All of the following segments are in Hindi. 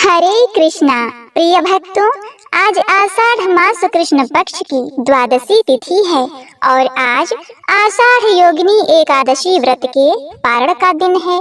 हरे कृष्णा। प्रिय भक्तों, आज आषाढ़ मास कृष्ण पक्ष की द्वादशी तिथि है और आज आषाढ़ योगिनी एकादशी व्रत के पारण का दिन है।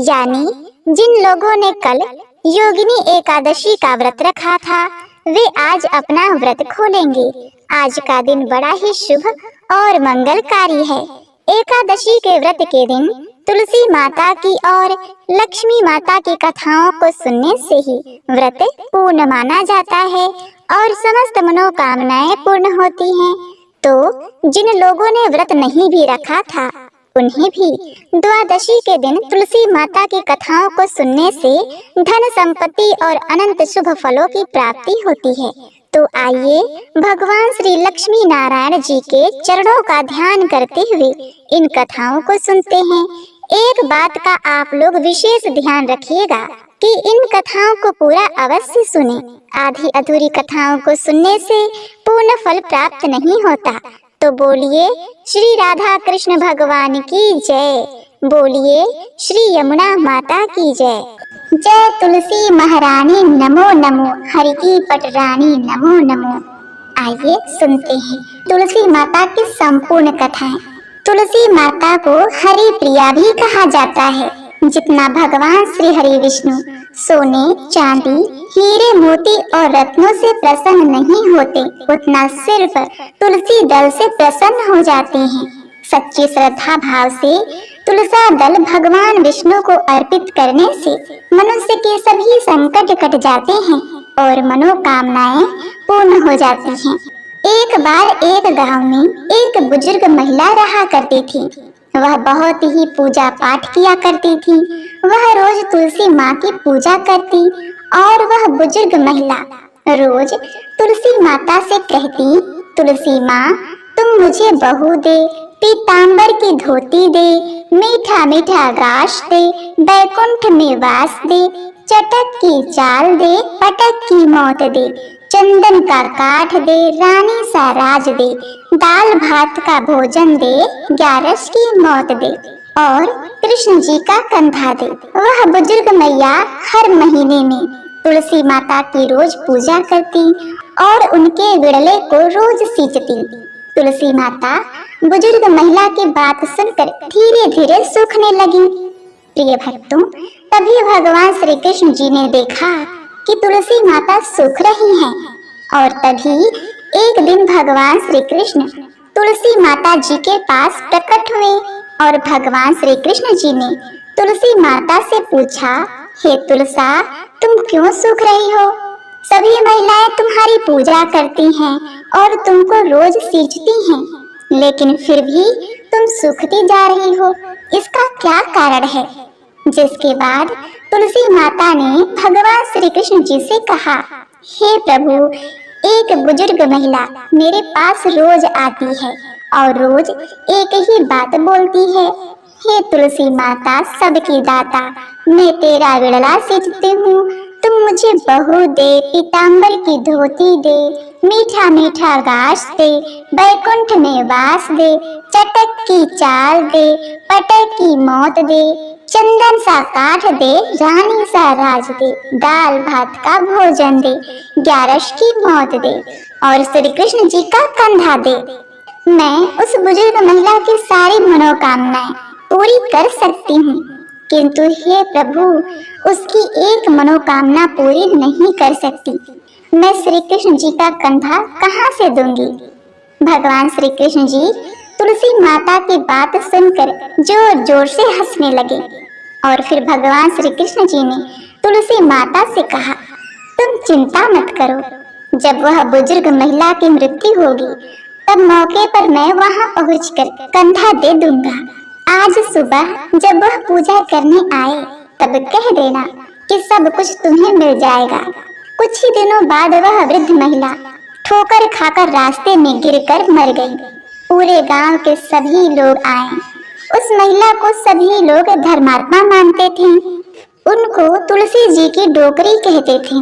यानी जिन लोगों ने कल योगिनी एकादशी का व्रत रखा था वे आज अपना व्रत खोलेंगे। आज का दिन बड़ा ही शुभ और मंगलकारी है। एकादशी के व्रत के दिन तुलसी माता की और लक्ष्मी माता की कथाओं को सुनने से ही व्रत पूर्ण माना जाता है और समस्त मनोकामनाएं पूर्ण होती हैं। तो जिन लोगों ने व्रत नहीं भी रखा था उन्हें भी द्वादशी के दिन तुलसी माता की कथाओं को सुनने से धन संपत्ति और अनंत शुभ फलों की प्राप्ति होती है। तो आइए भगवान श्री लक्ष्मी नारायण जी के चरणों का ध्यान करते हुए इन कथाओं को सुनते हैं। एक बात का आप लोग विशेष ध्यान रखिएगा कि इन कथाओं को पूरा अवश्य सुने। आधी अधूरी कथाओं को सुनने से पूर्ण फल प्राप्त नहीं होता। तो बोलिए श्री राधा कृष्ण भगवान की जय। बोलिए श्री यमुना माता की जय। जय तुलसी महारानी नमो नमो, हरि की पटरानी नमो नमो। आइए सुनते हैं तुलसी माता की संपूर्ण कथाएं। तुलसी माता को हरि प्रिया भी कहा जाता है। जितना भगवान श्री हरि विष्णु सोने, चांदी, हीरे, मोती और रत्नों से प्रसन्न नहीं होते, उतना सिर्फ तुलसी दल से प्रसन्न हो जाते हैं। सच्ची श्रद्धा भाव से तुलसा दल भगवान विष्णु को अर्पित करने से मनुष्य के सभी संकट कट जाते हैं और मनोकामनाएं पूर्ण हो जाती हैं। एक बार एक गांव में एक बुजुर्ग महिला रहा करती थी। वह बहुत ही पूजा पाठ किया करती थी। वह रोज तुलसी माँ की पूजा करती और वह बुजुर्ग महिला रोज तुलसी माता से कहती, तुलसी माँ तुम मुझे बहू दे, पीतांबर की धोती दे, मीठा मीठा गाश दे, बैकुंठ में वास दे, चटक की चाल दे, पटक की मौत दे, चंदन का काठ दे, रानी सा राज दे, दाल भात का भोजन दे, ग्यारस की मौत दे और कृष्ण जी का कंधा दे। वह बुजुर्ग मैया हर महीने में तुलसी माता की रोज पूजा करती और उनके विड़ले को रोज सींचती। तुलसी माता बुजुर्ग महिला की बात सुनकर धीरे धीरे सूखने लगी। प्रिय भक्तों, तभी भगवान श्री कृष्ण जी ने देखा कि तुलसी माता सूख रही हैं और तभी एक दिन भगवान श्री कृष्ण तुलसी माता जी के पास प्रकट हुए और भगवान श्री कृष्ण जी ने तुलसी माता से पूछा, हे तुलसा तुम क्यों सूख रही हो? सभी महिलाएं तुम्हारी पूजा करती हैं और तुमको रोज सींचती हैं, लेकिन फिर भी तुम सूखती जा रही हो, इसका क्या कारण है? जिसके बाद तुलसी माता ने भगवान श्री कृष्ण जी से कहा, हे प्रभु, एक बुजुर्ग महिला मेरे पास रोज आती है और रोज एक ही बात बोलती है, हे तुलसी माता सबकी दाता, मैं तेरा विड़ला सींचती हूँ, तुम मुझे बहू दे, पीतांबर की धोती दे, मीठा मीठा घास दे, बैकुंठ में वास दे, चटक की चाल दे, पटक की मौत दे, चंदन सा काठ दे, रानी सा राज दे, दाल भात का भोजन दे, ग्यारस की मौत दे और श्री कृष्ण जी का कंधा दे। मैं उस बुजुर्ग महिला की सारी मनोकामनाएं पूरी कर सकती हूँ, किंतु हे प्रभु, उसकी एक मनोकामना पूरी नहीं कर सकती। मैं श्री कृष्ण जी का कंधा कहाँ से दूंगी? भगवान श्री कृष्ण जी तुलसी माता की बात सुनकर जोर जोर से हंसने लगे और फिर भगवान श्री कृष्ण जी ने तुलसी माता से कहा, तुम चिंता मत करो, जब वह बुजुर्ग महिला की मृत्यु होगी तब मौके पर मैं वहां पहुंचकर कंधा दे दूंगा। आज सुबह जब वह पूजा करने आए तब कह देना कि सब कुछ तुम्हें मिल जाएगा। कुछ ही दिनों बाद वह वृद्ध महिला ठोकर खाकर रास्ते में गिरकर मर गई। पूरे गांव के सभी लोग आए। उस महिला को सभी लोग धर्मात्मा मानते थे। उनको तुलसी जी की डोकरी कहते थे।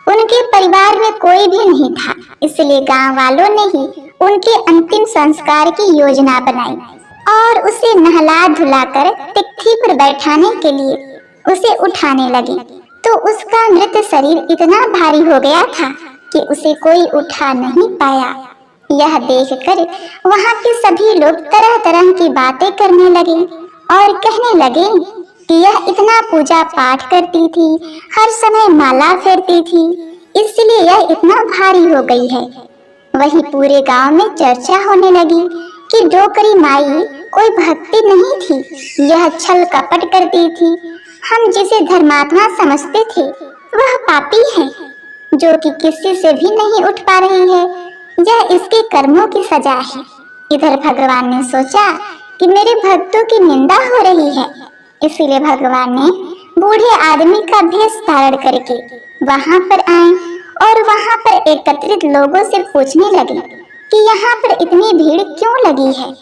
उनके परिवार में कोई भी नहीं था, इसलिए गांव वालों ने ही उनके अंतिम संस्कार की योजना बनाई और उसे नहला धुलाकर तिथि पर बैठाने के लिए उसे उठाने लगे। तो उसका मृत शरीर इतना भारी हो गया था कि उसे कोई उठा नहीं पाया। यह देखकर वहां के सभी लोग तरह तरह की बातें करने लगे और कहने लगे कि यह इतना पूजा पाठ करती थी, हर समय माला फेरती थी, इसलिए यह इतना भारी हो गई है। वही पूरे गांव में चर्चा होने लगी कि डोकरी माई कोई भक्ति नहीं थी, यह छल कपट करती थी। हम जिसे धर्मात्मा समझते थे वह पापी है, जो कि किसी से भी नहीं उठ पा रही है। यह इसके कर्मों की सजा है। इधर भगवान ने सोचा कि मेरे भक्तों की निंदा हो रही है, इसीलिए भगवान ने बूढ़े आदमी का भेष धारण करके वहां पर आए और वहां पर एकत्रित लोगों से पूछने लगे कि यहाँ पर इतनी भीड़ क्यों लगी है,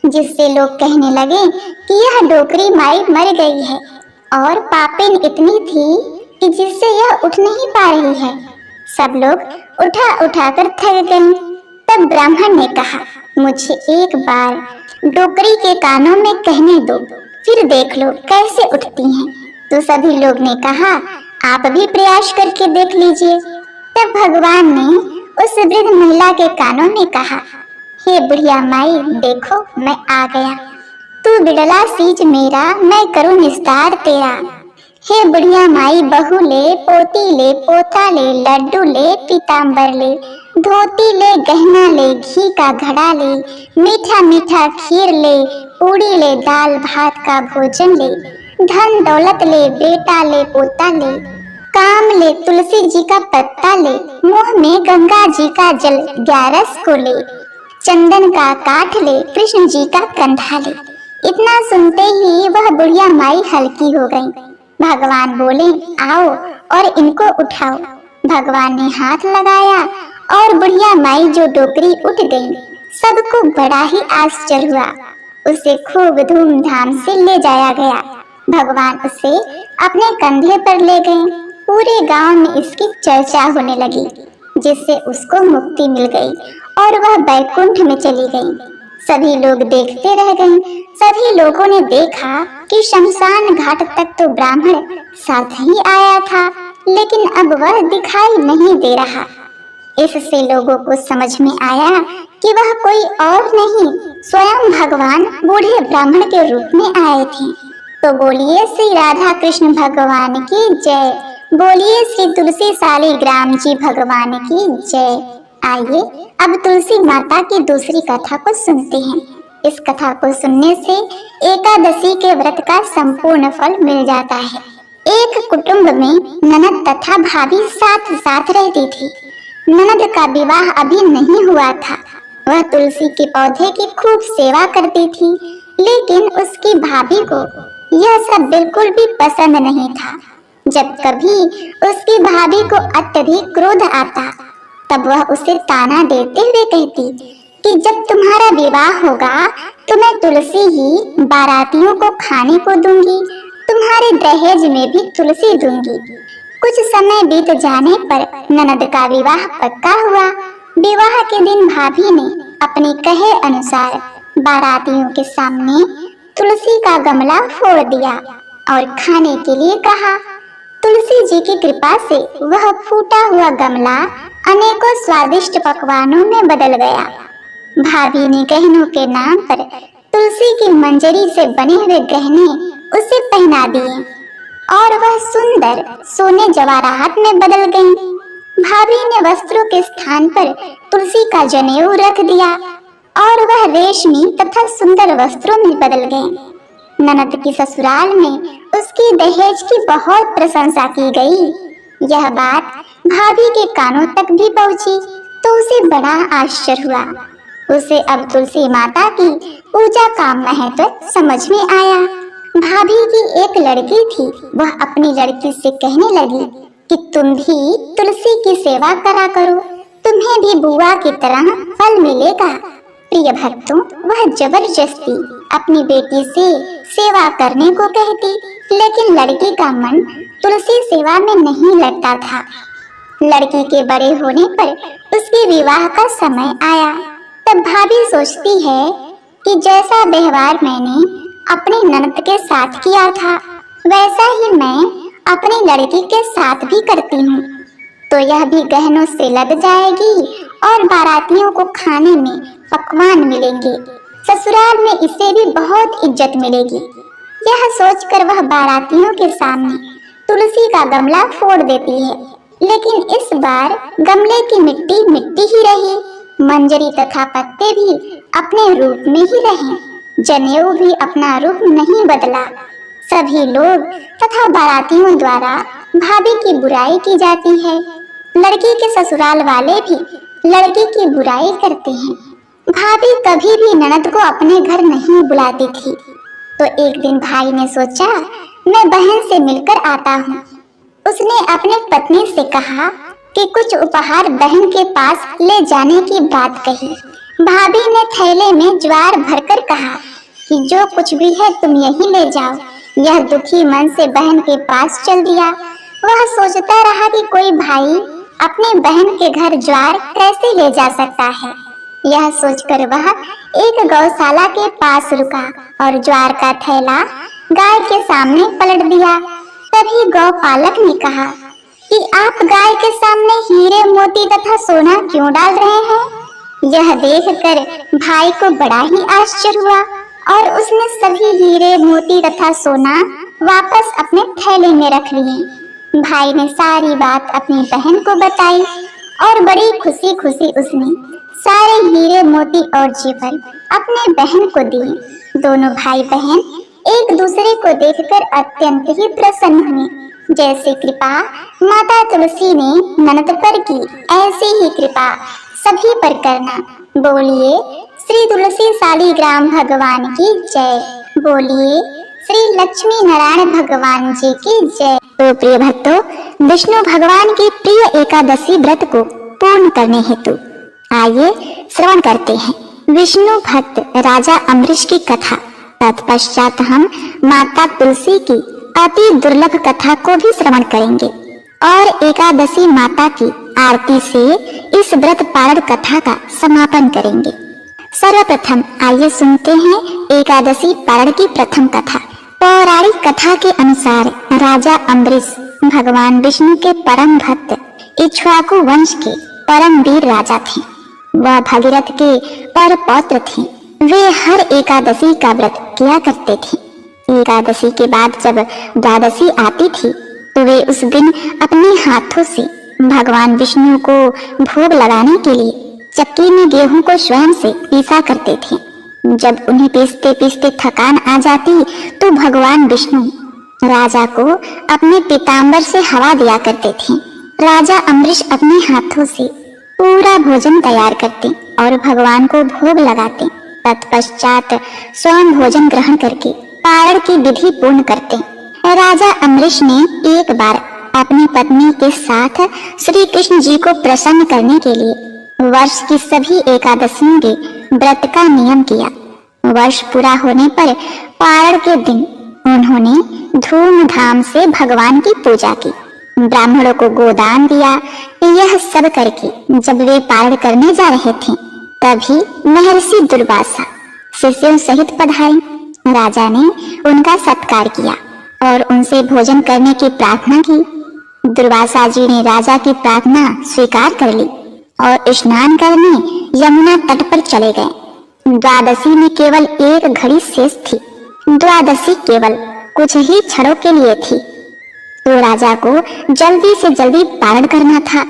जिससे लोग कहने लगे कि यह डोकरी माई मर गई है और पापिन इतनी थी कि जिससे यह उठ नहीं पा रही है। सब लोग उठा उठा कर थक गए। तब ब्राह्मण ने कहा, मुझे एक बार डोकरी के कानों में कहने दो, फिर देख लो कैसे उठती हैं। तो सभी लोग ने कहा, आप भी प्रयास करके देख लीजिए। तब भगवान ने उस वृद्ध महिला के कानों में कहा, हे बुढ़िया माई, देखो मैं आ गया। तू बिड़ला सीज मेरा, मैं करूँ निस्तार तेरा। हे बुढ़िया माई, बहू ले, पोती ले, पोता ले, लड्डू ले, पीताम्बर ले, धोती ले, गहना ले, घी का घड़ा ले, मीठा मीठा खीर ले, पूड़ी ले, दाल भात का भोजन ले, धन दौलत ले, बेटा ले, पोता ले, काम ले, तुलसी जी का पत्ता ले, मुंह में गंगा जी का जल 11 को ले, चंदन का काठ ले, कृष्ण जी का कंधा ले। इतना सुनते ही वह बुढ़िया माई हल्की हो गई। भगवान बोले, आओ और इनको उठाओ। भगवान ने हाथ लगाया और बुढ़िया माई जो डोकरी उठ गई। सबको बड़ा ही आश्चर्य हुआ। उसे खूब धूमधाम से ले जाया गया। भगवान उसे अपने कंधे पर ले गए। पूरे गांव में इसकी चर्चा होने लगी, जिससे उसको मुक्ति मिल गई और वह बैकुंठ में चली गई। सभी लोग देखते रह गए। सभी लोगों ने देखा कि शमशान घाट तक तो ब्राह्मण साथ ही आया था, लेकिन अब वह दिखाई नहीं दे रहा। इससे लोगों को समझ में आया कि वह कोई और नहीं, स्वयं भगवान बूढ़े ब्राह्मण के रूप में आए थे। तो बोलिए श्री राधा कृष्ण भगवान की जय, बोलिए श्री तुलसी शालिग्राम जी भगवान की जय। आइए अब तुलसी माता की दूसरी कथा को सुनते हैं। इस कथा को सुनने से एकादशी के व्रत का संपूर्ण फल मिल जाता है। एक कुटुंब में ननद तथा भाभी साथ साथ रहती थी। ननद का विवाह अभी नहीं हुआ था। वह तुलसी के पौधे की खूब सेवा करती थी, लेकिन उसकी भाभी को यह सब बिल्कुल भी पसंद नहीं था। जब कभी उसकी भाभी को अत्यधिक क्रोध आता, तब वह उसे ताना देते हुए कहती कि जब तुम्हारा विवाह होगा तो मैं तुलसी ही बारातियों को खाने को दूंगी, तुम्हारे दहेज में भी तुलसी दूंगी। कुछ समय बीत जाने पर ननद का विवाह पक्का हुआ। विवाह के दिन भाभी ने अपने कहे अनुसार बारातियों के सामने तुलसी का गमला फोड़ दिया और खाने के लिए कहा। तुलसी जी की कृपा से वह फूटा हुआ गमला अनेकों स्वादिष्ट पकवानों में बदल गया। भाभी ने गहनों के नाम पर तुलसी की मंजरी से बने हुए गहने उसे पहना दिए और वह सुंदर सोने जवाहरात में बदल गईं। भाभी ने वस्त्रों के स्थान पर तुलसी का जनेऊ रख दिया और वह रेशमी तथा सुंदर वस्त्रों में बदल गए। ननद की ससुराल में उसकी दहेज की बहुत प्रशंसा की गई। यह बात भाभी के कानों तक भी पहुंची तो उसे बड़ा आश्चर्य हुआ। उसे अब तुलसी माता की पूजा का महत्व समझ में आया। भाभी की एक लड़की थी। वह अपनी लड़की से कहने लगी कि तुम भी तुलसी की सेवा करा करो, तुम्हें भी बुआ की तरह फल मिलेगा। प्रिय भक्तों, वह जबरदस्ती अपनी बेटी से सेवा करने को कहती, लेकिन लड़की का मन तुलसी सेवा में नहीं लगता था। लड़की के बड़े होने पर उसके विवाह का समय आया। तब भाभी सोचती है कि जैसा व्यवहार मैंने अपनी ननद के साथ किया था, वैसा ही मैं अपनी लड़की के साथ भी करती हूँ तो यह भी गहनों से लद जाएगी और बारातियों को खाने में पकवान मिलेंगे। ससुराल में इसे भी बहुत इज्जत मिलेगी। यह सोचकर वह बारातियों के सामने तुलसी का गमला फोड़ देती है, लेकिन इस बार गमले की मिट्टी मिट्टी ही रही, मंजरी तथा पत्ते भी अपने रूप में ही रहे, जनेऊ भी अपना रूप नहीं बदला। सभी लोग तथा बारातियों द्वारा भाभी की बुराई की जाती है। लड़की के ससुराल वाले भी लड़की की बुराई करते हैं। भाभी कभी भी ननद को अपने घर नहीं बुलाती थी, तो एक दिन भाई ने सोचा मैं बहन से मिलकर आता हूँ। उसने अपने पत्नी से कहा कि कुछ उपहार बहन के पास ले जाने की बात कही। भाभी ने थैले में ज्वार भरकर कहा कि जो कुछ भी है तुम यही ले जाओ। यह दुखी मन से बहन के पास चल दिया। वह सोचता रहा कि कोई भाई अपनी बहन के घर ज्वार कैसे ले जा सकता है। यह सोचकर वह एक गौशाला के पास रुका और ज्वार का थैला गाय के सामने पलट दिया। तभी गौपालक ने कहा कि आप गाय के सामने हीरे मोती तथा सोना क्यों डाल रहे हैं। यह देखकर भाई को बड़ा ही आश्चर्य हुआ और उसने सभी हीरे मोती तथा सोना वापस अपने थैले में रख लिए। भाई ने सारी बात अपनी बहन को बताई और बड़ी खुशी खुशी उसने सारे हीरे मोती और जेवर अपने बहन को दिए। दोनों भाई बहन एक दूसरे को देखकर अत्यंत ही प्रसन्न हुए। जैसे कृपा माता तुलसी ने ननद पर की, ऐसी ही कृपा सभी पर करना। बोलिए श्री तुलसी शालिग्राम भगवान की जय। बोलिए श्री लक्ष्मी नारायण भगवान जी की जय। तो प्रिय भक्तों, विष्णु भगवान की प्रिय एकादशी व्रत को पूर्ण करने हेतु आइए श्रवण करते हैं विष्णु भक्त राजा अम्बरीश की कथा। तत्पश्चात हम माता तुलसी की अति दुर्लभ कथा को भी श्रवण करेंगे और एकादशी माता की आरती से इस व्रत पारण कथा का समापन करेंगे। सर्वप्रथम आइए सुनते हैं एकादशी पारण की प्रथम कथा। पौराणिक कथा के अनुसार राजा अम्बरीश भगवान विष्णु के परम भक्त इक्ष्वाकु वंश के परम वीर राजा थे। वह भगीरथ के पर पौत्र थे। वे हर एकादशी का व्रत किया करते थे। एकादशी के बाद जब द्वादशी आती थी तो वे उस दिन अपने हाथों से भगवान विष्णु को भोग लगाने के लिए चक्की में गेहूं को स्वयं से पीसा करते थे। जब उन्हें पीसते पीसते थकान आ जाती तो भगवान विष्णु राजा को अपने पीताम्बर से हवा दिया करते थे। राजा अम्बरीश अपने हाथों से पूरा भोजन तैयार करते और भगवान को भोग लगाते। तत्पश्चात स्वयं भोजन ग्रहण करके पारण की विधि पूर्ण करते। राजा अम्बरीश ने एक बार अपनी पत्नी के साथ श्री कृष्ण जी को प्रसन्न करने के लिए वर्ष की सभी एकादशियों के व्रत का नियम किया। वर्ष पूरा होने पर पारण के दिन उन्होंने धूमधाम से भगवान की पूजा की, ब्राह्मणों को गोदान दिया। यह सब करके जब वे पारण करने जा रहे थे तभी महर्षि दुर्वासा शिष्यों सहित पधारे। राजा ने उनका सत्कार किया और उनसे भोजन करने की प्रार्थना की। दुर्वासा जी ने राजा की प्रार्थना स्वीकार कर ली और स्नान करने यमुना तट पर चले गए। द्वादशी में केवल एक घड़ी शेष थी। द्वादशी केवल कुछ ही क्षणों के लिए थी तो राजा को जल्दी से जल्दी पारण करना था।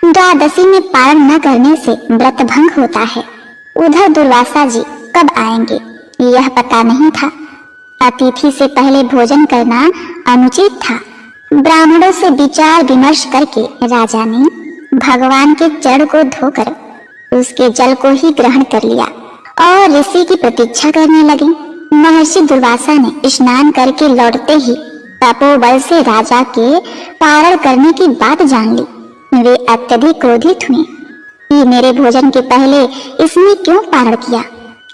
द्वादशी में पारण न करने से व्रत भंग होता है। उधर दुर्वासा जी कब आएंगे यह पता नहीं था। अतिथि से पहले भोजन करना अनुचित था। ब्राह्मणों से विचार विमर्श करके राजा ने भगवान के चरण को धोकर उसके जल को ही ग्रहण कर लिया और ऋषि की प्रतीक्षा करने लगे। महर्षि दुर्वासा ने स्नान करके लौटते ही तपोबल से राजा के पारण करने की बात जान ली। वे अत्यधिक क्रोधित हुए कि मेरे भोजन के पहले इसने क्यों पारण किया।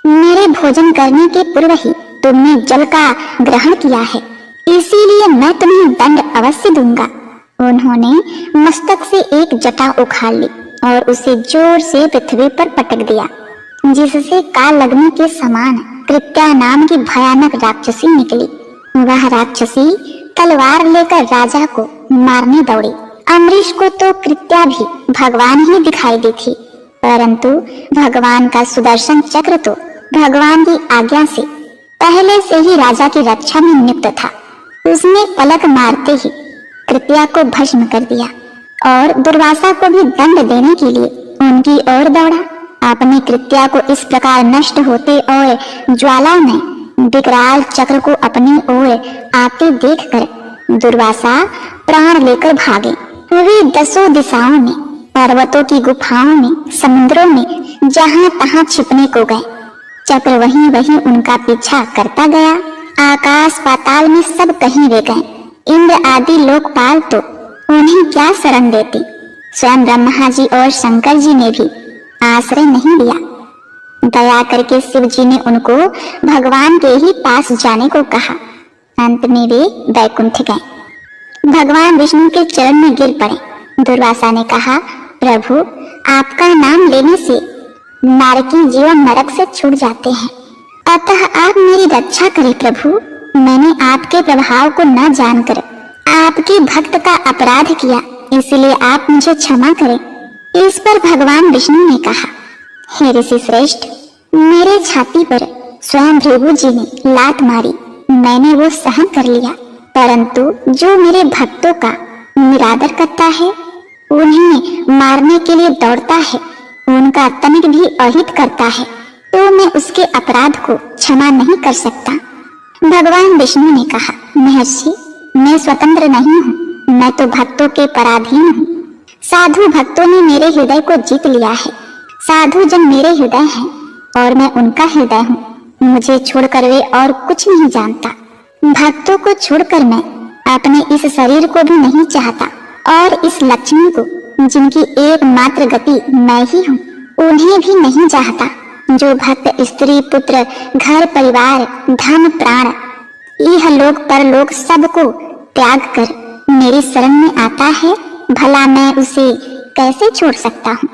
मेरे भोजन करने के पूर्व ही तुमने जल का ग्रहण किया है, इसीलिए मैं तुम्हें दंड अवश्य दूंगा। उन्होंने मस्तक से एक जटा उखाड़ ली और उसे जोर से पृथ्वी पर पटक दिया, जिससे काल लगने के समान कृत्या नाम की भयानक राक्षसी निकली। वह राक्षसी तलवार लेकर राजा को मारने दौड़े। अम्बरीश को तो कृत्या भी भगवान ही दिखाई दी थी, परंतु भगवान का सुदर्शन चक्र तो भगवान की आज्ञा से पहले से ही राजा की रक्षा में नियुक्त था। उसने पलक मारते ही कृत्या को भस्म कर दिया और दुर्वासा को भी दंड देने के लिए उनकी ओर दौड़ा। अपनी कृत्या को इस प्रकार नष्ट होते और ज्वाला में विकराल चक्र को अपनी ओर आते देखकर दुर्वासा प्राण लेकर भागे। वे दसों दिशाओं में, पर्वतों की गुफाओं में, समुद्रों में जहां तहां छिपने को गए। चक्र वहीं वहीं उनका पीछा करता गया। आकाश पाताल में सब कहीं वे गए। इंद्र आदि लोकपाल तो उन्हें क्या शरण देते। स्वयं ब्रह्मा जी और शंकर जी ने भी आश्रय नहीं दिया। दया करके शिव जी ने उनको भगवान के ही पास जाने को कहा। अंत में वे वैकुंठ गए। भगवान विष्णु के चरण में गिर पड़े। दुर्वासा ने कहा, प्रभु, आपका नाम लेने से नारकी जीवन नरक से छूट जाते हैं, अतः आप मेरी रक्षा करें प्रभु। मैंने आपके प्रभाव को न जानकर आपके भक्त का अपराध किया, इसलिए आप मुझे क्षमा करें। इस पर भगवान विष्णु ने कहा, हे ऋषि श्रेष्ठ, मेरे छाती पर स्वयं भृगु जी ने लात मारी, मैंने वो सहन कर लिया, परंतु जो मेरे भक्तों का निरादर करता है, उन्हें मारने के लिए दौड़ता है, उनका तनिक भी अहित करता है, तो मैं उसके अपराध को क्षमा नहीं कर सकता। भगवान विष्णु ने कहा, महर्षि, मैं स्वतंत्र नहीं हूँ, मैं तो भक्तों के पराधीन हूँ। साधु भक्तों ने मेरे हृदय को जीत लिया है। साधु जन मेरे हृदय हैं और मैं उनका हृदय हूँ। मुझे छोड़कर वे और कुछ नहीं जानता। भक्तों को छोड़कर मैं अपने इस शरीर को भी नहीं चाहता और इस लक्ष्मी को, जिनकी एकमात्र गति मैं ही हूँ, उन्हें भी नहीं चाहता। जो भक्त स्त्री पुत्र घर परिवार धन प्राण यह लोक परलोक सबको त्याग कर मेरी शरण में आता है, भला मैं उसे कैसे छोड़ सकता हूँ।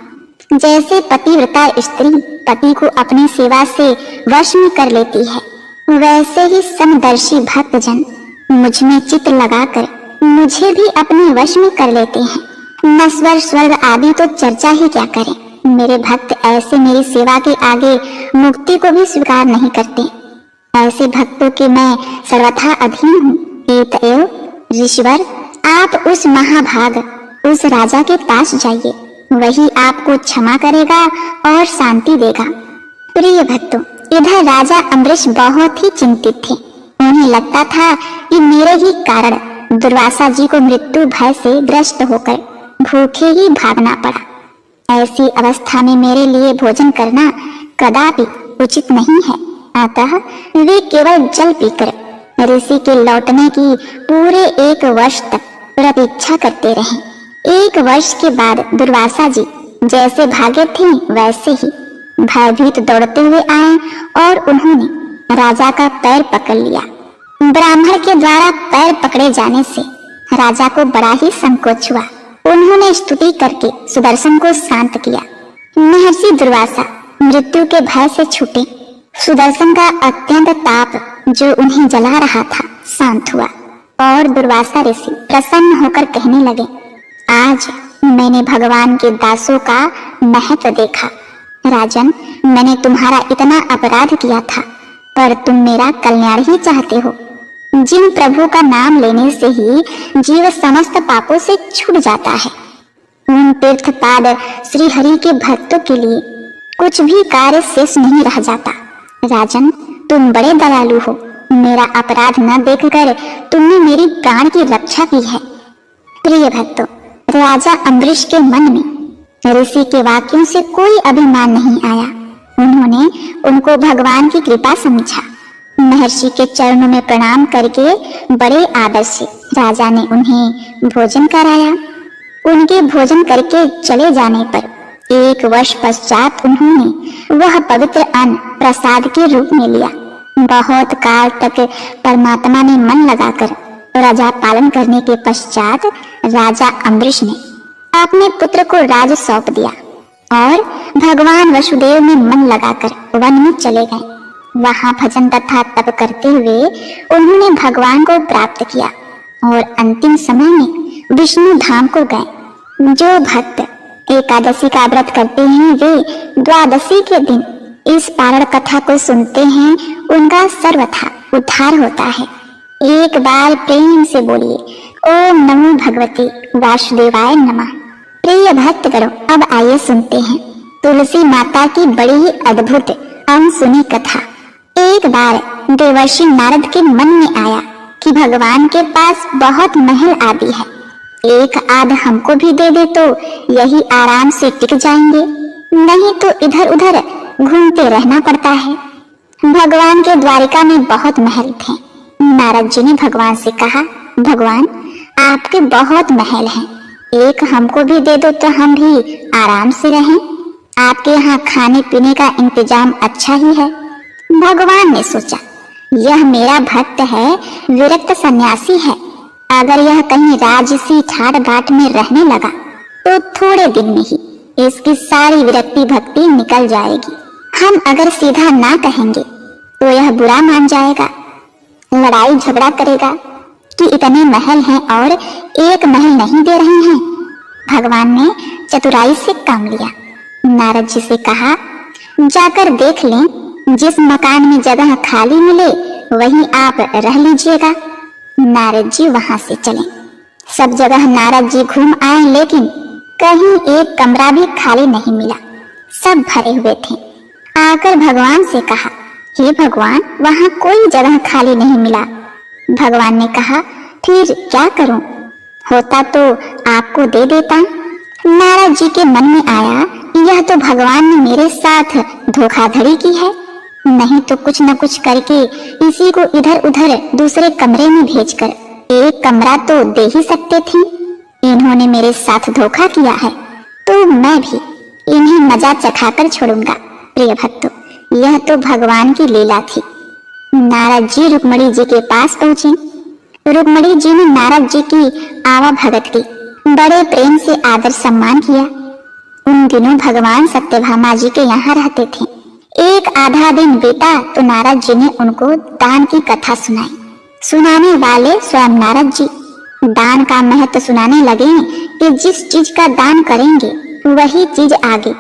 जैसे पतिव्रता स्त्री पति को अपनी सेवा से वश में कर लेती है, वैसे ही समदर्शी भक्त जन मुझ में चित्त लगाकर मुझे भी अपने वश में कर लेते हैं। नश्वर स्वर्ग आदि तो चर्चा ही क्या करें। मेरे भक्त ऐसे मेरी सेवा के आगे मुक्ति को भी स्वीकार नहीं करते। ऐसे भक्तों के मैं सर्वथा अधीन हूँ। एतएव ऋषिवर, आप उस महाभाग उस राजा के पास जाइए, वही आपको क्षमा करेगा और शांति देगा। प्रिय भक्तों, इधर राजा अम्बरीश बहुत ही चिंतित थे। उन्हें लगता था कि मेरे ही कारण दुर्वासा जी को मृत्यु भय से ग्रस्त होकर भूखे ही भागना पड़ा। ऐसी अवस्था में मेरे लिए भोजन करना कदापि उचित नहीं है। अतः वे केवल जल पीकर ऋषि के लौटने की पूरे 1 वर्ष तक प्रतीक्षा करते रहे। 1 वर्ष के बाद दुर्वासा जी जैसे भागे थे वैसे ही भयभीत दौड़ते हुए आए और उन्होंने राजा का पैर पकड़ लिया। ब्राह्मण के द्वारा पैर पकड़े जाने से राजा को बड़ा ही संकोच हुआ। उन्होंने स्तुति करके सुदर्शन को शांत किया। महर्षि दुर्वासा मृत्यु के भय से छूटे। सुदर्शन का अत्यंत ताप जो उन्हें जला रहा था शांत हुआ और दुर्वासा ऋषि प्रसन्न होकर कहने लगे, आज मैंने भगवान के दासों का महत्व देखा। राजन, मैंने तुम्हारा इतना अपराध किया था, पर तुम मेरा कल्याण ही चाहते हो। जिन प्रभु का नाम लेने से ही जीव समस्त पापों से छूट जाता है, उन तीर्थपाद श्री हरि के भक्तों के लिए कुछ भी कार्य शेष नहीं रह जाता। राजन, तुम बड़े दयालु हो। मेरा अपराध न देखकर तुमने मेरी प्राण की रक्षा की है। प्रिय भक्तों, राजा अम्बरीश के मन में ऋषि के वाक्यों से कोई अभिमान नहीं आया। उन्होंने उनको भगवान की कृपा समझा। महर्षि के चरणों में प्रणाम करके बड़े आदर से राजा ने उन्हें भोजन कराया। उनके भोजन करके चले जाने पर 1 वर्ष पश्चात उन्होंने वह पवित्र अन्न प्रसाद के रूप में लिया। बहुत काल तक परमात्मा ने मन लगाकर राजा पालन करने के पश्चात राजा अम्बरीश ने अपने पुत्र को राज सौंप दिया और भगवान वसुदेव में मन लगाकर वन में चले गए। वहां भजन तथा तप करते हुए उन्होंने भगवान को प्राप्त किया। और अंतिम समय में विष्णु धाम को गए। जो भक्त एकादशी का व्रत करते हैं वे द्वादशी के दिन इस पारण कथा को सुनते हैं, उनका सर्वथा उद्धार होता है। एक बार प्रेम से बोलिए ओम नमो भगवते वासुदेवाय नमः। प्रिय भक्तगणों, अब आइए सुनते हैं तुलसी माता की बड़ी ही अद्भुत अनसुनी कथा। एक बार देवर्षि नारद के मन में आया कि भगवान के पास बहुत महल आदि है, एक आध हमको भी दे दे तो यही आराम से टिक जाएंगे, नहीं तो इधर उधर घूमते रहना पड़ता है। भगवान के द्वारिका में बहुत महल थे। नारद जी ने भगवान से कहा, भगवान आपके बहुत महल हैं, एक हमको भी दे दो तो हम भी आराम से रहें। आपके यहाँ खाने पीने का इंतजाम अच्छा ही है। भगवान ने सोचा, यह मेरा भक्त है, विरक्त सन्यासी है, अगर यह कहीं राजसी ठाट बाट में रहने लगा तो थोड़े दिन में ही इसकी सारी विरक्ति भक्ति निकल जाएगी। हम अगर सीधा ना कहेंगे तो यह बुरा मान जाएगा, लड़ाई झगड़ा करेगा कि इतने महल हैं और एक महल नहीं दे रहे हैं। भगवान ने चतुराई से काम लिया। नारद जी से कहा, जाकर देख लें, जिस मकान में जगह खाली मिले वहीं आप रह लीजिएगा। नारद जी वहां से चले। सब जगह नारद जी घूम आए, लेकिन कहीं एक कमरा भी खाली नहीं मिला, सब भरे हुए थे। आकर भगवान से कहा, हे भगवान, वहां कोई जगह खाली नहीं मिला। भगवान ने कहा, फिर क्या करूं? होता तो आपको दे देता। नारद जी के मन में आया, यह तो भगवान ने मेरे साथ धोखाधड़ी की है, नहीं तो कुछ न कुछ करके इसी को इधर उधर दूसरे कमरे में भेजकर एक कमरा तो दे ही सकते थे। इन्होंने मेरे साथ धोखा किया है तो मैं भी इन्हें मजा चखाकर छोड़ूंगा। प्रिय भक्तों, यह तो भगवान की लीला थी। नारद जी रुक्मणी जी के पास पहुंचे। रुक्मणी जी ने नारद जी की आवा भगत की, बड़े प्रेम से आदर सम्मान किया। उन दिनों भगवान सत्यभामा जी के यहाँ रहते थे। एक आधा दिन बीता तो नारद जी ने उनको दान की कथा सुनाई। सुनाने वाले स्वयं नारद जी दान का महत्व सुनाने लगे कि जिस चीज का दान करेंगे वही चीज आगे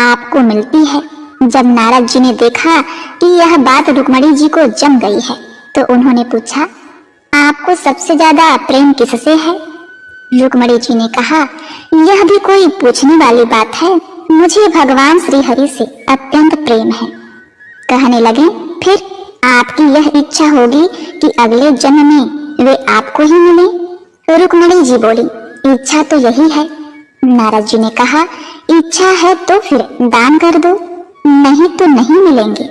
आपको मिलती है। जब नारद जी ने देखा कि यह बात रुक्मणी जी को जम गई है तो उन्होंने पूछा, आपको सबसे ज्यादा प्रेम किससे है? रुक्मणी जी ने कहा, यह भी कोई पूछने वाली बात है, मुझे भगवान श्री हरि से अत्यंत प्रेम है। कहने लगे, फिर आपकी यह इच्छा होगी कि अगले जन्म में वे आपको ही मिले? रुक्मणी जी बोली, इच्छा तो यही है। नारद जी ने कहा, इच्छा है तो फिर दान कर दो, नहीं तो नहीं मिलेंगे।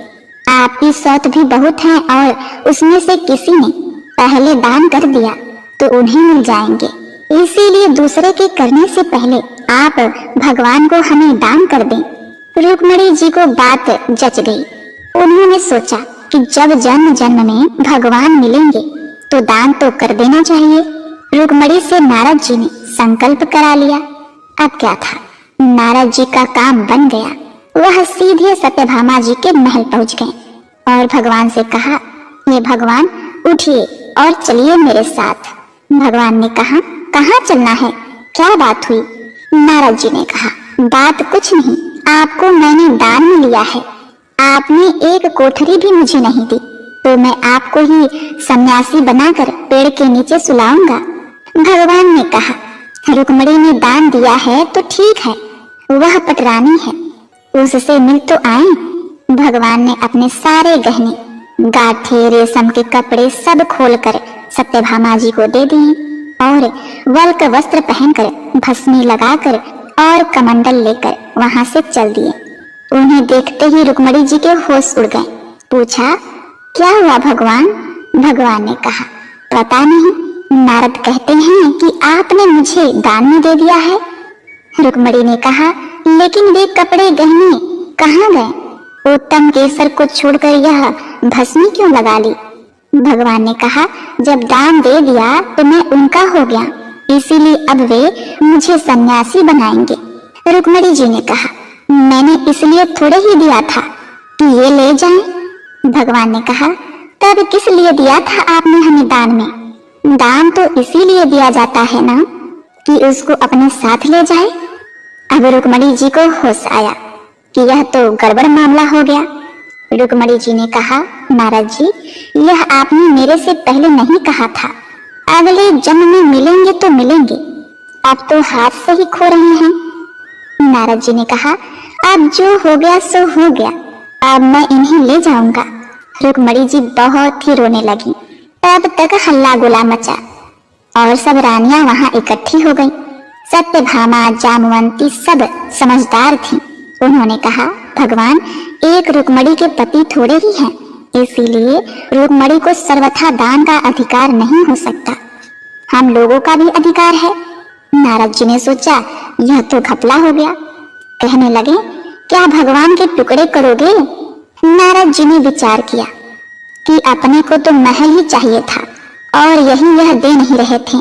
आपकी सौत भी बहुत है और उसमें से किसी ने पहले दान कर दिया तो उन्हें मिल जाएंगे। इसीलिए दूसरे के करने से पहले आप भगवान को हमें दान कर दें। रुक्मणी जी को बात जच गई। उन्होंने सोचा कि जब जन्म जन्म में भगवान मिलेंगे तो दान तो कर देना चाहिए। रुक्मणी से नारद जी ने संकल्प करा लिया। अब क्या था, नारद जी का काम बन गया। वह सीधे सत्यभामा जी के महल पहुंच गए और भगवान से कहा, हे भगवान, उठिए और चलिए मेरे साथ। भगवान ने कहा, कहाँ चलना है, क्या बात हुई? नारद जी ने कहा, बात कुछ नहीं, आपको मैंने दान में लिया है। आपने एक कोठरी भी मुझे नहीं दी तो मैं आपको ही सन्यासी बनाकर पेड़ के नीचे सुलाऊंगा। भगवान ने कहा, रुक्मणी ने दान दिया है तो ठीक है, वह पटरानी है, उससे मिल तो आए। भगवान ने अपने सारे गहने, गांठे, रेशम के कपड़े सब खोलकर सत्यभामा जी को दे दिए और वल्क वस्त्र पहनकर, भस्मी लगाकर और कमंडल लेकर वहां से चल दिए। उन्हें देखते ही रुक्मणी जी के होश उड़ गए। पूछा, क्या हुआ भगवान? भगवान ने कहा, पता नहीं, नारद कहते हैं कि आपने मुझे दान में दे दिया है। रुक्मणी ने कहा, लेकिन वे कपड़े गहने कहाँ गए? उत्तम केसर को छोड़कर यह भस्मी क्यों लगा ली? भगवान ने कहा, जब दान दे दिया तो मैं उनका हो गया, इसीलिए अब वे मुझे सन्यासी बनाएंगे। रुक्मणी जी ने कहा, मैंने इसलिए थोड़े ही दिया था कि ये ले जाएं। भगवान ने कहा, तब किस लिए दिया था आपने हमें दान में? दान तो इसीलिए दिया जाता है ना कि उसको अपने साथ ले जाए। अब रुक्मणी जी को होश आया कि यह तो गड़बड़ मामला हो गया। रुक्मणी जी ने कहा, नारद जी, यह आपने मेरे से पहले नहीं कहा था। अगले जन्म में मिलेंगे तो मिलेंगे, अब तो हाथ से ही खो रहे हैं। नारद जी ने कहा, अब जो हो गया सो हो गया, अब मैं इन्हें ले जाऊंगा। रुक्मणी जी बहुत ही रोने लगी। तब तक हल्ला गुला मचा और सब रानियां वहां इकट्ठी हो गईं। सत्यभामा, जामवंती सब समझदार थीं। उन्होंने कहा, भगवान, एक रुक्मणी के पति थोड़े ही हैं, इसीलिए रुक्मणी को सर्वथा दान का अधिकार नहीं हो सकता। हम लोगों का भी अधिकार है। नारद जी ने सोचा, यह तो घपला हो गया। कहने लगे, क्या भगवान के टुकड़े करोगे? नारद जी ने विचार किया कि अपने को तो महल ही चाहिए था और यही यह दे नहीं रहे थे।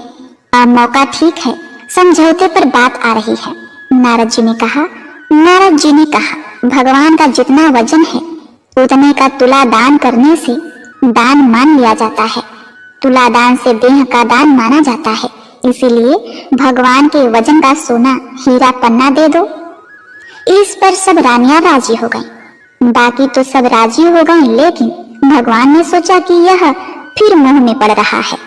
अब मौका ठीक है, समझौते पर बात आ रही है। नारद जी ने कहा, भगवान का जितना वजन है उतने का तुला दान करने से दान मान लिया जाता है। तुला दान से देह का दान माना जाता है, इसीलिए भगवान के वजन का सोना हीरा पन्ना दे दो। इस पर सब रानियां राजी हो गईं। बाकी तो सब राजी हो गए, लेकिन भगवान ने सोचा कि यह फिर मुंह में पड़ रहा है।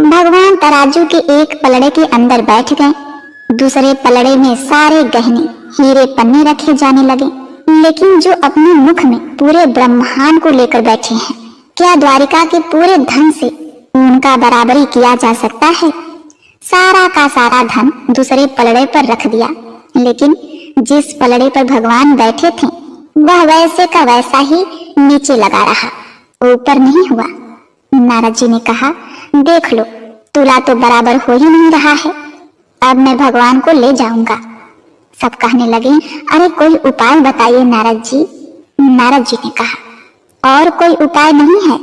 भगवान तराजू के एक पलड़े के अंदर बैठ गए। दूसरे पलड़े में सारे गहने हीरे पन्ने रखे जाने लगे। लेकिन जो अपने मुख में पूरे ब्रह्मांड को लेकर बैठे हैं, क्या द्वारिका के पूरे धन से उनका बराबरी किया जा सकता है? सारा का सारा धन दूसरे पलड़े पर रख दिया, लेकिन जिस पलड़े पर भगवान बैठे थे वह वैसे का वैसा ही नीचे लगा रहा, ऊपर नहीं हुआ। नारद जी ने कहा, देख लो, तुला तो बराबर हो ही नहीं रहा है, अब मैं भगवान को ले जाऊंगा। सब कहने लगे, अरे कोई उपाय बताइए नारद जी। नारद जी ने कहा, और कोई उपाय नहीं है।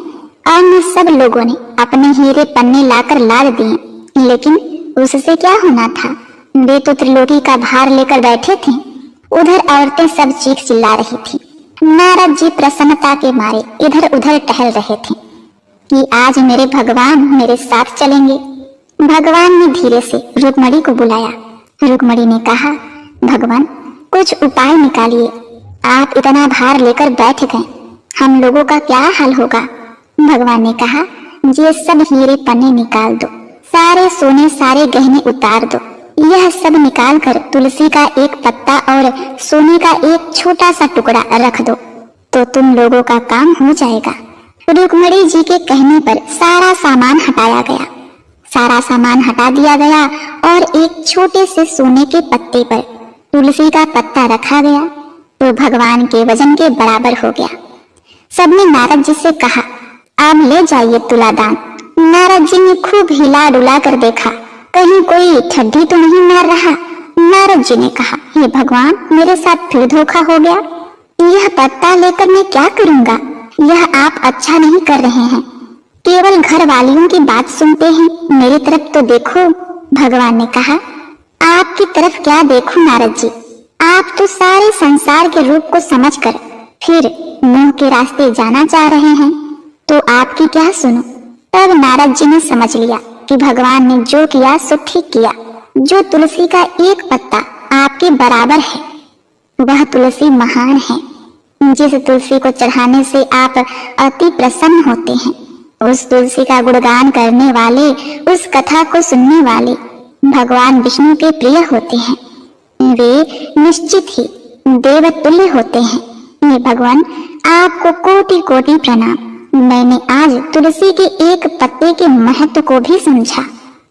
अन्य सब लोगों ने अपने हीरे पन्ने लाकर लाद दिए, लेकिन उससे क्या होना था? वे तो त्रिलोकी का भार लेकर बैठे थे। उधर औरतें सब चीख चिल्ला रही थी। नारद जी प्रसन्नता के मारे इधर उधर टहल रहे थे कि आज मेरे भगवान मेरे साथ चलेंगे। भगवान ने धीरे से रुक्मणी को बुलाया। रुक्मणी ने कहा, भगवान, कुछ उपाय निकालिए। आप इतना भार लेकर बैठ गए, हम लोगों का क्या हाल होगा? भगवान ने कहा, ये सब हीरे पन्ने निकाल दो, सारे सोने सारे गहने उतार दो। यह सब निकाल कर तुलसी का एक पत्ता और सोने का एक छोटा सा टुकड़ा रख दो, तो तुम लोगों का काम हो जाएगा। रुक्मणी जी के कहने पर सारा सामान हटाया गया। सारा सामान हटा दिया गया और एक छोटे से सोने के पत्ते पर तुलसी का पत्ता रखा गया, तो भगवान के वजन के बराबर हो गया। सबने नारद जी से कहा, आप ले जाइए तुला दान। नारद जी ने खूब हिला डुला कर देखा, कहीं कोई ठड्डी तो नहीं मार रहा। नारद जी ने कहा, हे भगवान, मेरे साथ फिर धोखा हो गया। यह पत्ता लेकर मैं क्या करूंगा? यह आप अच्छा नहीं कर रहे हैं, केवल घर वालियों की बात सुनते हैं, मेरी तरफ तो देखो। भगवान ने कहा, आपकी तरफ क्या देखूं नारद जी, आप तो सारे संसार के रूप को समझकर फिर मुंह के रास्ते जाना चाह रहे हैं, तो आपकी क्या सुनो। तब नारद जी ने समझ लिया कि भगवान ने जो किया सो ठीक किया। जो तुलसी का एक पत्ता आपके बराबर है, वह तुलसी महान है। जिस तुलसी को चढ़ाने से आप अति प्रसन्न होते हैं, उस तुलसी का गुणगान करने वाले, उस कथा को सुनने वाले भगवान विष्णु के प्रिय होते हैं। वे निश्चित ही देवतुल्य होते हैं। हे भगवान, आपको कोटि कोटि प्रणाम। मैंने आज तुलसी के एक पत्ते के महत्व को भी समझा।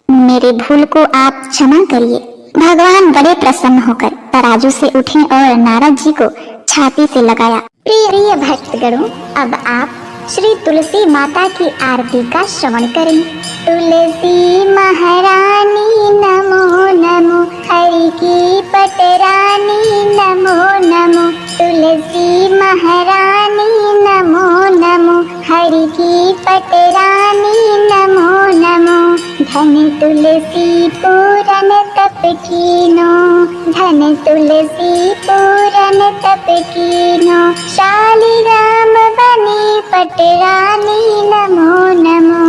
मेरे भूल को आप क्षमा करिए। भगवान बड़े प्रसन्न होकर तराजू से उठे और नारद जी को छाती से लगाया। प्रिय भक्तगणों, अब आप श्री तुलसी माता की आरती का श्रवण करें। तुलसी महारानी नमो नमो, हरि की पटरानी नमो नमो। तुलसी महारानी नमो नमो, हरि की पटरानी नमो नमो। धन तुलसी पूरन तप कीनो, धन तुलसी पूरन तप कीनो। शालिग्राम बनी पटरानी नमो नमो।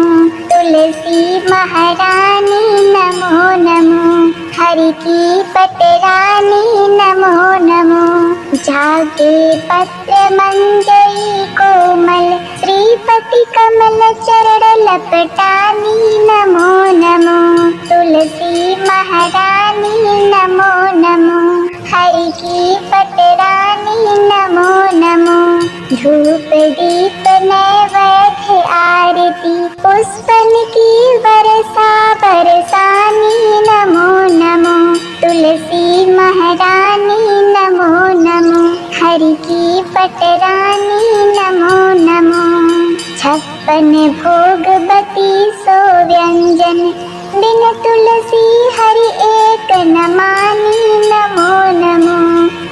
तुलसी महारानी नमो नमो, हरि की पटरानी नमो नमो, जाके पत्र मंजरी कोमल, श्रीपति कमल चरण लपटानी नमो नमो, तुलसी महारानी नमो नमो, हरि की पटरानी नमो नमो, धूप दीप नैवेद्य आरती, पुष्पन की वर्षा बरसानी नमो नमो, तुलसी महारानी नमो नमो, हरि की पटरानी नमो नमो, 56 भोगवती सो व्यंजन, बिन तुलसी हरि एक न मानी नमो नमो,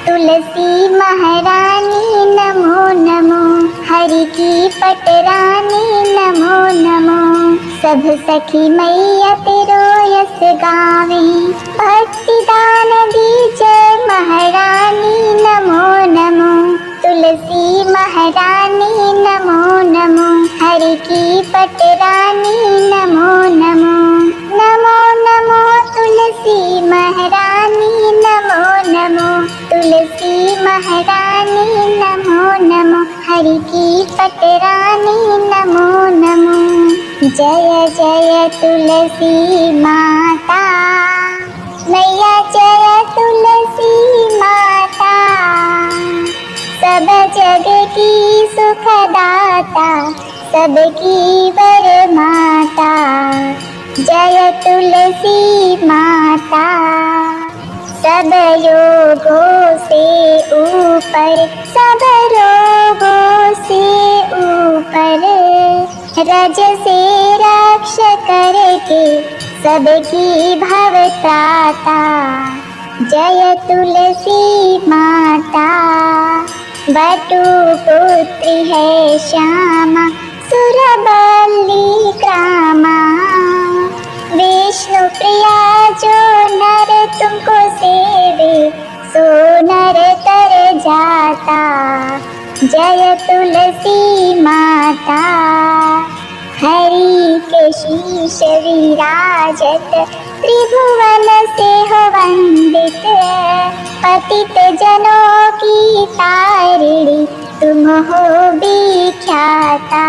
तुलसी महारानी नमो नमो, हरि की पटरानी नमो नमो, सब सखी मैया तेरो यस गावे, भक्ति दान दीजै महारानी नमो नमो, तुलसी महारानी नमो नमो, हरि की पटरानी नमो नमो, नमो नमो तुलसी महारानी नमो नमो, तुलसी महारानी नमो नमो, हरि की पटरानी नमो नमो, जय जय तुलसी माता, मैया जय तुलसी माता, सब जग की सुखदाता, सबकी वर माता, जय तुलसी माता, सब योगों से ऊपर, सब रोगों से ऊपर, रज से रक्ष करके सबकी भव त्राता, जय तुलसी माता, बटु पुत्री है श्यामा, सुरबली ग्रामा, विष्णु प्रिया जो नर तुमको सेवे, सो नर तर जाता, जय तुलसी माता, हरि के शीश विराजत, त्रिभुवन से हो वंदित, पतित जनों की तारिणी, तुम हो विख्याता,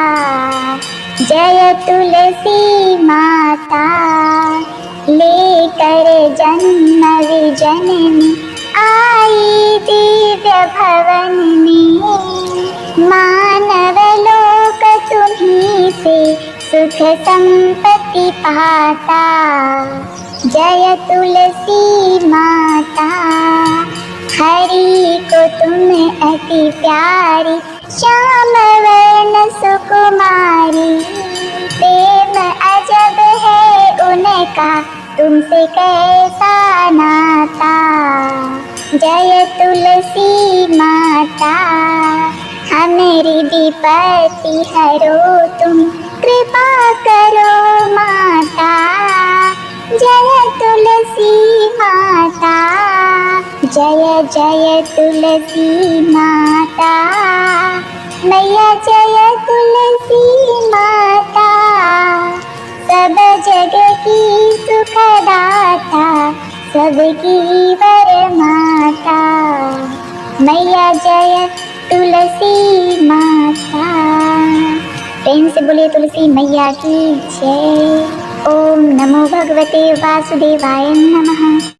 जय तुलसी माता, लेकर जन्म विजन में आई दिव्य भवन में, मानव लोक तुम्हीं से सुख संपत्ति पाता, जय तुलसी माता, हरि को तुम अति प्यारी, श्याम वर्ण सुकुमारी, प्रेम अजब है उनका, तुमसे कैसा नाता, जय तुलसी माता, हमारी विपत्ति हरो तुम, कृपा करो माता, जय तुलसी माता, जय जय तुलसी माता, मैया जय तुलसी माता, सब जग की सुखदाता, सबकी वर माता, मैया जय तुलसी माता। प्रेम से बोले तुलसी मैया की जय। ओम नमो भगवते वासुदेवाय नमः।